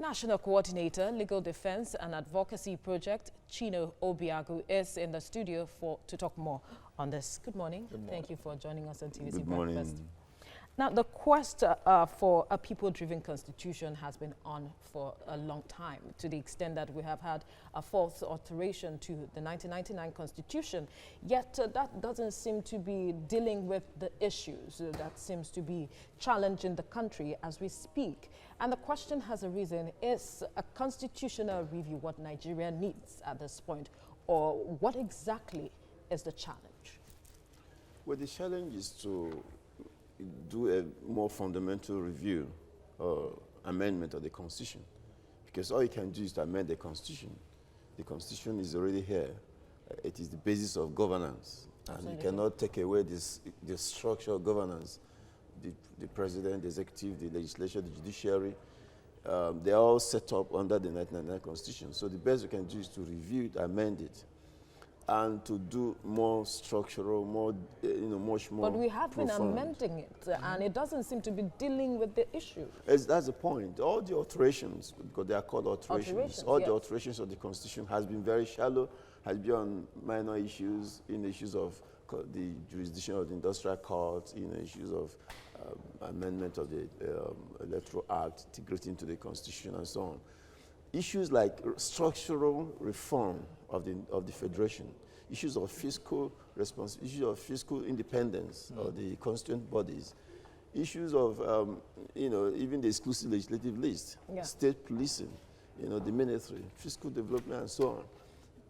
National Coordinator, Legal Defense and Advocacy Project, Chino Obiagu, is in the studio to talk more on this. Good morning. Good morning. Thank you for joining us on TVC Good Breakfast. morning. Now, the quest for a people-driven constitution has been on for a long time, to the extent that we have had a fourth alteration to the 1999 constitution. Yet that doesn't seem to be dealing with the issues that seems to be challenging the country as we speak. And the question has arisen, is a constitutional review what Nigeria needs at this point? Or what exactly is the challenge? Well, the challenge is to do a more fundamental review or amendment of the Constitution. Because all you can do is to amend the Constitution. The Constitution is already here. It is the basis of governance. And Absolutely. you cannot take away the structure of governance. The president, the executive, the legislature, the judiciary, they're all set up under the 1999 Constitution. So the best we can do is to review it, amend it, and to do more structural, more, much more. But we have been profound. amending it, and it doesn't seem to be dealing with the issue. That's the point. All the alterations, because they are called alterations, all yes. the alterations of the Constitution has been very shallow, has been on minor issues, in issues of the jurisdiction of the industrial court, issues of amendment of the Electoral Act, integrating into the Constitution and so on. Issues like structural reform of the federation, issues of fiscal responsibility, issues of fiscal independence of the constituent bodies, issues of even the exclusive legislative list, state policing, the military, fiscal development, and so on.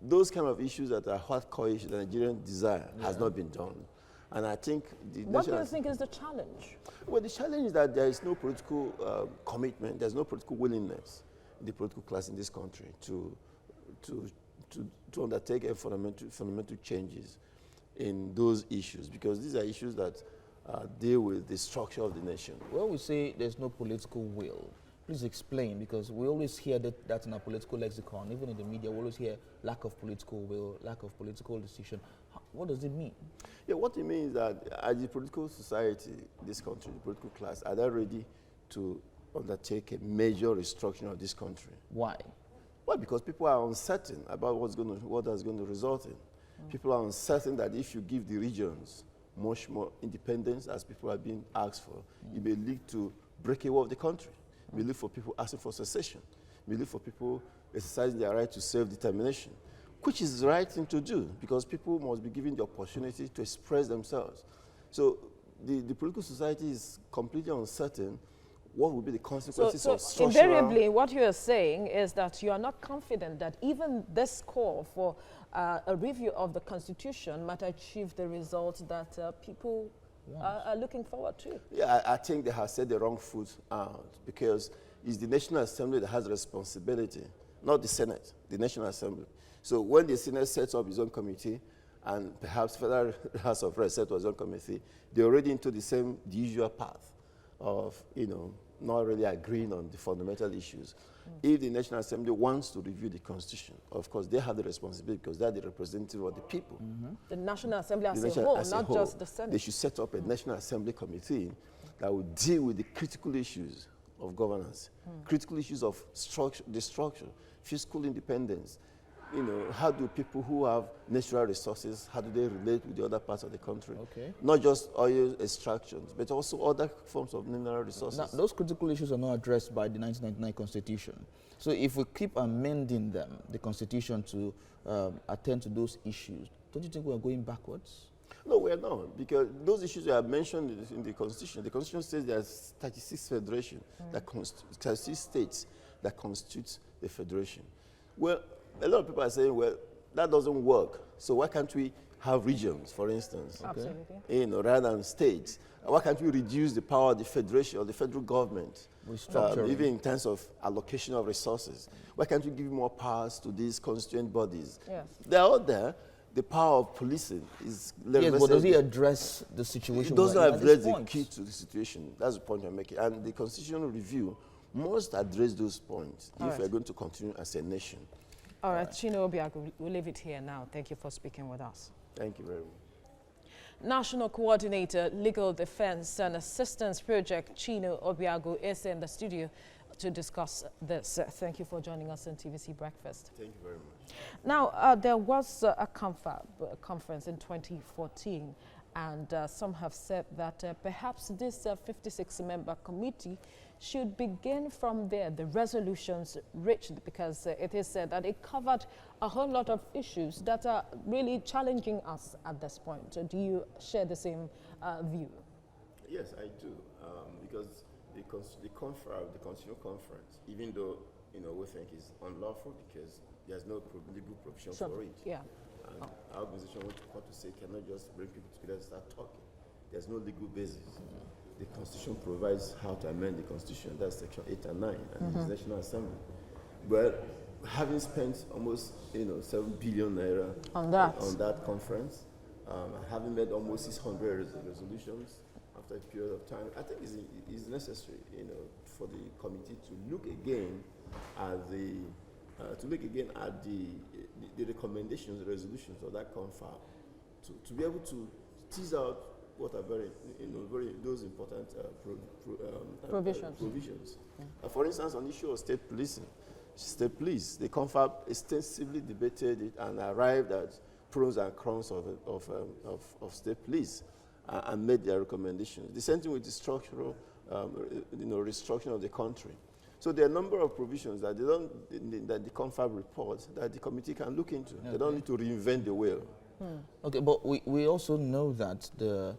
Those kind of issues that are hardcore issues that Nigerian desire has not been done. And I think what do you think is the challenge? Well, the challenge is that there is no political commitment, there's no political willingness in the political class in this country to undertake a fundamental changes in those issues, because these are issues that deal with the structure of the nation. When we say there's no political will, please explain, because we always hear that in our political lexicon, even in the media, we always hear lack of political will, lack of political decision. What does it mean? Yeah, what it means is that as the political society, this country, the political class, are they ready to undertake a major restructuring of this country? Why? Well, because people are uncertain about what that's going to result in. People are uncertain that if you give the regions much more independence, as people are being asked for, it may lead to breakaway of the country. It may lead for people asking for secession. It may lead for people exercising their right to self-determination, which is the right thing to do, because people must be given the opportunity to express themselves. So the political society is completely uncertain what will be the consequences of structural... Invariably, what you are saying is that you are not confident that even this call for a review of the Constitution might achieve the result that people are looking forward to. Yeah, I think they have set the wrong foot out, because it's the National Assembly that has the responsibility, not the Senate, the National Assembly. So when the Senate sets up its own committee, and perhaps Federal House of Reps sets up its own committee, they're already into the usual path of, not really agreeing on the fundamental issues. If the National Assembly wants to review the Constitution, of course, they have the responsibility, because they're the representative of the people. The National Assembly as a whole, not just the Senate. They should set up a National Assembly committee that will deal with the critical issues of governance, critical issues of structure, fiscal independence. How do people who have natural resources, how do they relate with the other parts of the country? Okay. Not just oil extractions, but also other forms of mineral resources. Now, those critical issues are not addressed by the 1999 Constitution. So if we keep amending them, the Constitution, to attend to those issues, don't you think we are going backwards? No, we are not, because those issues are mentioned in the Constitution. The Constitution says there's 36 federations, 36 states that constitute the federation. Well, a lot of people are saying, well, that doesn't work. So why can't we have regions, for instance? Absolutely. Rather than states. Why can't we reduce the power of the federation or the federal government, even in terms of allocation of resources? Why can't we give more powers to these constituent bodies? Yes. They're out there. The power of policing is... Yes, but does it address the situation? It doesn't address the key to the situation. That's the point I'm making. And the constitutional review must address those points if we're going to continue as a nation. All right, Chino Obiagu, we'll leave it here now. Thank you for speaking with us. Thank you very much. National Coordinator, Legal Defense and Assistance Project, Chino Obiagu, is in the studio to discuss this. Thank you for joining us on TVC Breakfast. Thank you very much. Now, there was a conference in 2014, and some have said that perhaps this 56-member committee should begin from there, the resolutions reached, because it is said that it covered a whole lot of issues that are really challenging us at this point. Do you share the same view? Yes, I do, because the Constitutional Conference, even though we think is unlawful because there's no legal provision for it. Yeah. And our organization, what to say, cannot just bring people together and start talking. There's no legal basis. The Constitution provides how to amend the Constitution. That's Section 8 and 9, and the National Assembly. But having spent almost 7 billion naira On that conference, having made almost 600 resolutions after a period of time, I think it's necessary, for the committee to look again at the recommendations, the resolutions of that confab, to be able to tease out what are those important provisions. For instance, on the issue of state policing, state police, the confab extensively debated it and arrived at pros and cons of state police and made their recommendations. The same thing with the structural, restructuring of the country. So there are a number of provisions that that the confab reports that the committee can look into. Okay. They don't need to reinvent the wheel. Okay, but we also know that the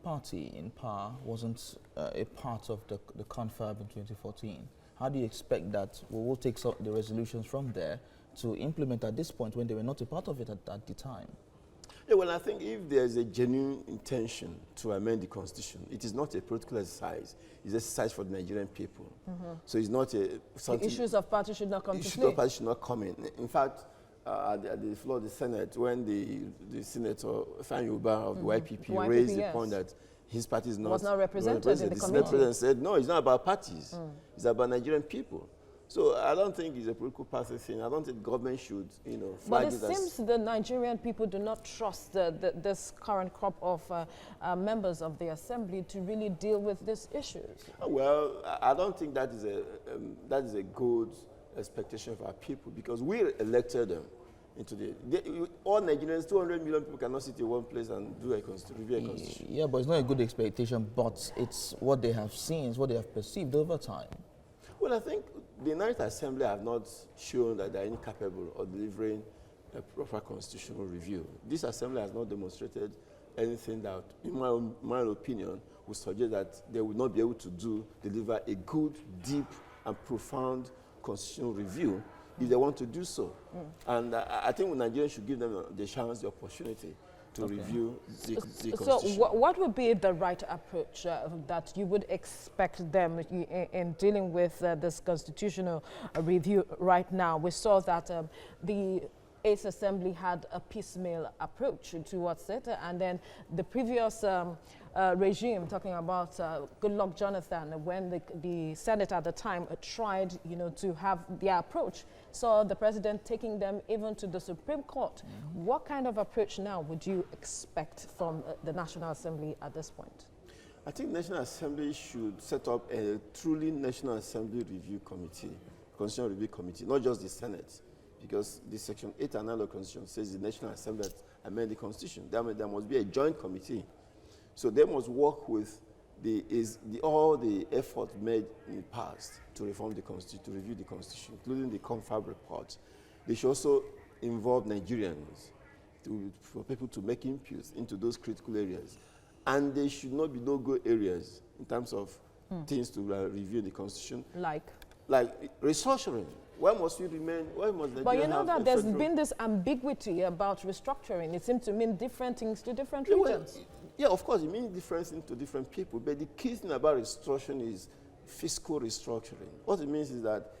party in power wasn't a part of the confab in 2014. How do you expect that we will take the resolutions from there to implement at this point when they were not a part of it at the time? Yeah, well, I think if there's a genuine intention to amend the Constitution, it is not a political exercise. It's an exercise for the Nigerian people. So it's not something... The issues of party should not come to play. Issues of party should not come in. In fact, at the floor of the Senate, when the Senator Fan Yuba of the YPP raised the point that his party was not represented in the committee, the President said, no, it's not about parties. It's about Nigerian people. So I don't think it's a political party thing. I don't think government should, flag but it seems the Nigerian people do not trust this current crop of members of the assembly to really deal with these issues. Well, I don't think that is a good expectation of our people, because we elected them into all Nigerians, 200 million people cannot sit in one place and do review a constitution. Yeah, but it's not a good expectation, but it's what they have seen, it's what they have perceived over time. Well, I think the Ninth Assembly have not shown that they are incapable of delivering a proper constitutional review. This Assembly has not demonstrated anything that, in my opinion, would suggest that they will not be able to deliver a good, deep, and profound constitutional review if they want to do so. And I think Nigerians should give them the chance, the opportunity to review the Constitution. So what would be the right approach that you would expect them in dealing with this constitutional review right now? We saw that the 8th Assembly had a piecemeal approach towards it, and then the previous regime, talking about Goodluck Jonathan, when the Senate at the time tried, to have their approach, saw the president taking them even to the Supreme Court. What kind of approach now would you expect from the National Assembly at this point? I think the National Assembly should set up a truly National Assembly Review Committee, Constitutional Review Committee, not just the Senate, because the Section 8 and 9 of the Constitution says the National Assembly amend the Constitution. There must be a joint committee. So they must work with all the effort made in the past to reform the Constitution, to review the Constitution, including the confab report. They should also involve Nigerians for people to make inputs into those critical areas. And there should not be no-go areas in terms of things to review the Constitution. Like restructuring. Why must we remain? Why must Nigeria But you know have that there's been this ambiguity about restructuring. It seems to mean different things to different regions. Yeah, of course, it means different things to different people. But the key thing about restructuring is fiscal restructuring. What it means is that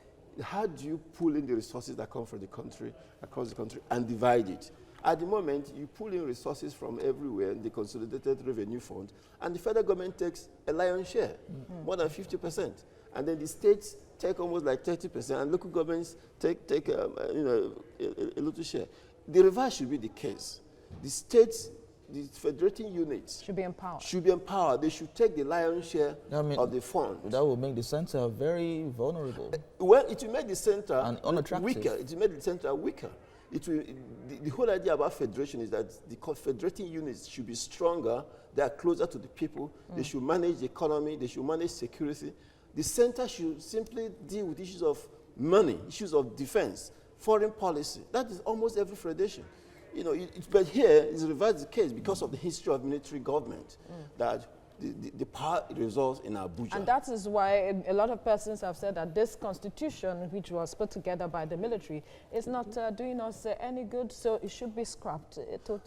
how do you pull in the resources that come from the country, across the country, and divide it? At the moment, you pull in resources from everywhere in the Consolidated Revenue Fund, and the federal government takes a lion's share, more than 50%. And then the states take almost like 30%, and local governments take a little share. The reverse should be the case. The states the federating units Should be empowered. should be empowered. They should take the lion's share I mean, of the fund. That will make the center very vulnerable. Well, it will make the center And unattractive. weaker. It will make the center weaker. It will, the whole idea about federation is that the federating units should be stronger. They are closer to the people. They should manage the economy. They should manage security. The center should simply deal with issues of money, issues of defense, foreign policy. That is almost every federation. You know, but here it's reversed the case because of the history of military government, that the power results in Abuja. And that is why a lot of persons have said that this constitution, which was put together by the military, is not doing us any good, so it should be scrapped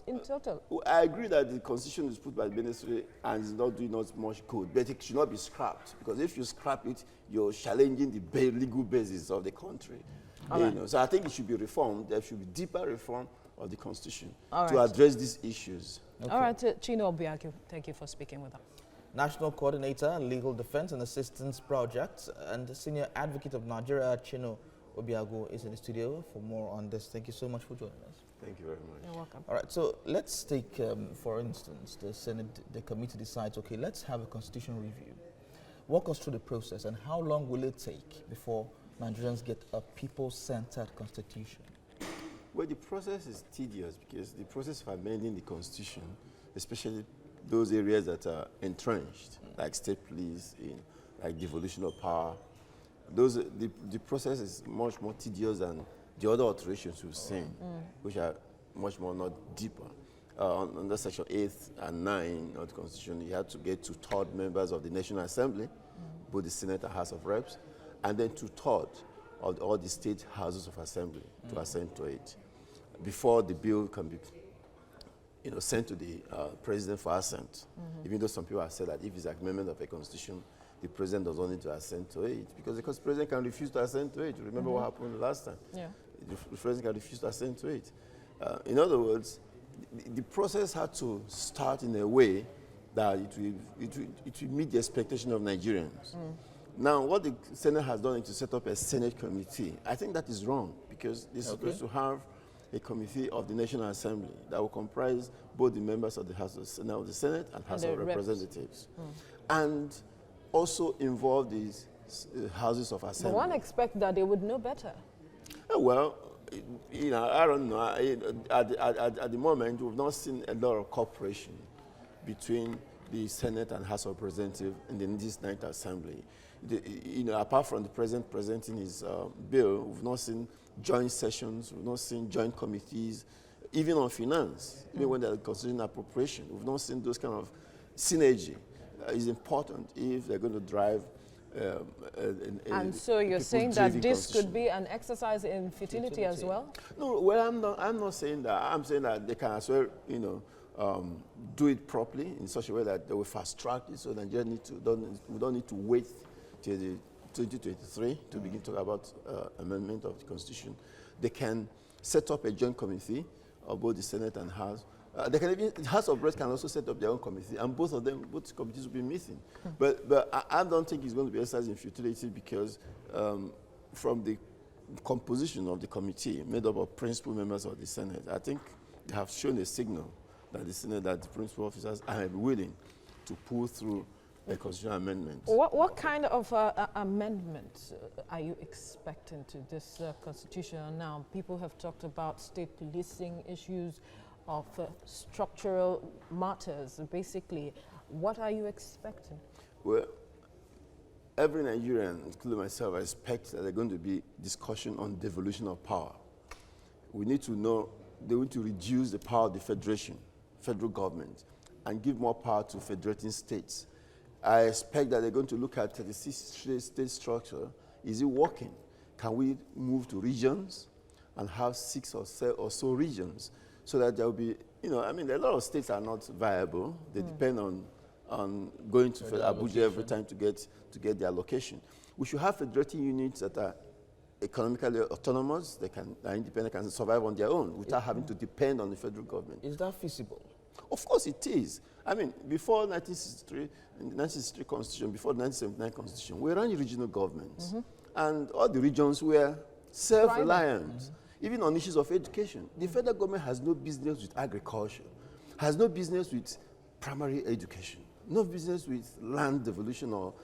in total. I agree that the constitution is put by the ministry and is not doing us much good, but it should not be scrapped, because if you scrap it, you're challenging the legal basis of the country. You know, so I think it should be reformed. There should be deeper reform of the constitution to address these issues. Okay. All right, Chino Obiaku, thank you for speaking with us. National Coordinator, Legal Defense and Assistance Project, and the Senior Advocate of Nigeria, Chino Obiagu, is in the studio for more on this. Thank you so much for joining us. Thank you very much. You're welcome. All right, so let's take, for instance, the Senate, the committee decides, okay, let's have a constitutional review. Walk us through the process, and how long will it take before Nigerians get a people-centered constitution? Well, the process is tedious because the process of amending the constitution, especially those areas that are entrenched, like state police, like devolution of power, the process is much more tedious than the other alterations we've seen, which are much more not deeper. Under Section 8 and 9 of the Constitution, you had to get 2/3 members of the National Assembly, both the Senate and House of Reps, and then 2/3 of all the state houses of assembly to assent to it before the bill can be sent to the president for assent. Even though some people have said that if it's an amendment of a constitution, the president does not need to assent to it, because the president can refuse to assent to it. Remember what happened last time? Yeah. The president can refuse to assent to it. In other words, the process had to start in a way that it will meet the expectation of Nigerians. Now, what the Senate has done is to set up a Senate committee. I think that is wrong, because they're supposed to have a committee of the National Assembly that will comprise both the members of the House of the Senate and House of Representatives, and also involve these houses of assembly. But one expects that they would know better. Well, I don't know. At the moment, we've not seen a lot of cooperation between the Senate and House of Representatives in this Ninth Assembly. Apart from the president presenting his bill, we've not seen joint sessions, we've not seen joint committees, even on finance, even when they're considering appropriation. We've not seen those kind of synergy. Is important if they're going to drive and so you're saying that this could be an exercise in futility as well? No, well, I'm not saying that. I'm saying that they can as well, do it properly in such a way that they will fast track it, so Nigeria we don't need to wait till the 2023 to begin to talk about amendment of the Constitution. They can set up a joint committee of both the Senate and House. The House of Reps can also set up their own committee, and both committees will be meeting. But I don't think it's going to be exercised in futility, because from the composition of the committee, made up of principal members of the Senate, I think they have shown a signal that the principal officers are willing to pull through a constitutional amendment. What kind of amendment are you expecting to this constitution now? People have talked about state policing issues, of structural matters, basically. What are you expecting? Well, every Nigerian, including myself, I expect that there's going to be discussion on devolution of power. We need to know they want to reduce the power of the federal government, and give more power to federating states. I expect that they're going to look at the state structure. Is it working? Can we move to regions and have 6 or so regions, so that there will be, a lot of states are not viable. They depend on going to Abuja every time to get their location. We should have federating units that are economically autonomous, they are independent, can survive on their own without having to depend on the federal government. Is that feasible? Of course it is. Before 1963 Constitution, before the 1979 Constitution, we ran regional governments. And all the regions were self-reliant, even on issues of education. The federal government has no business with agriculture. has no business with primary education, no business with land devolution or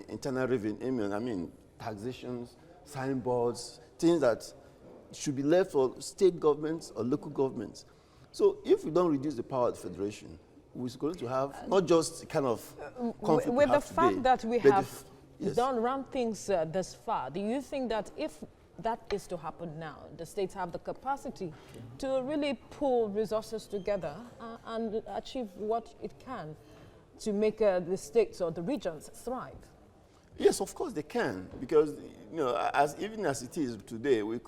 internal revenue, I mean, taxations, signboards, things that should be left for state governments or local governments. So if we don't reduce the power of the federation, we're going to have not just kind of conflict with we the have fact today, that we but have yes. run things this far, do you think that if that is to happen now, the states have the capacity to really pull resources together and achieve what it can to make the states or the regions thrive? Yes, of course they can, because even as it is today, we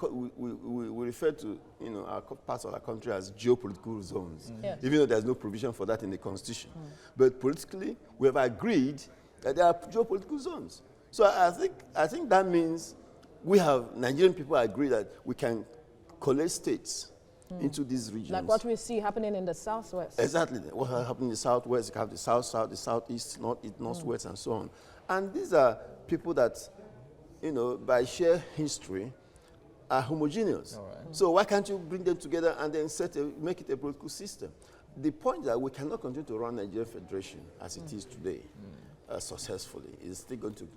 refer to our parts of our country as geopolitical zones, Yes. even though there's no provision for that in the constitution. But politically, we have agreed that there are geopolitical zones. So I think that means Nigerian people agree that we can collect states into these regions. Like what we see happening in the southwest. Exactly. What happened in the southwest, you have the south, the southeast, northeast, northwest, and so on. And these are people that, by sheer history, are homogeneous. All right. So why can't you bring them together and then make it a political system? The point is that we cannot continue to run Nigeria Federation as it is today successfully. We're going to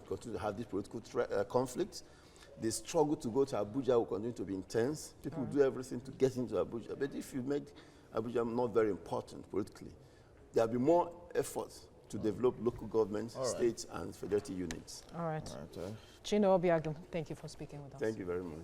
continue to have this political conflict. The struggle to go to Abuja will continue to be intense. People will do everything to get into Abuja. But if you make Abuja not very important politically, there will be more effort to develop local governments, states, and federative units. All right. All right. Chinua Obiagum, thank you for speaking with us. Thank you very much.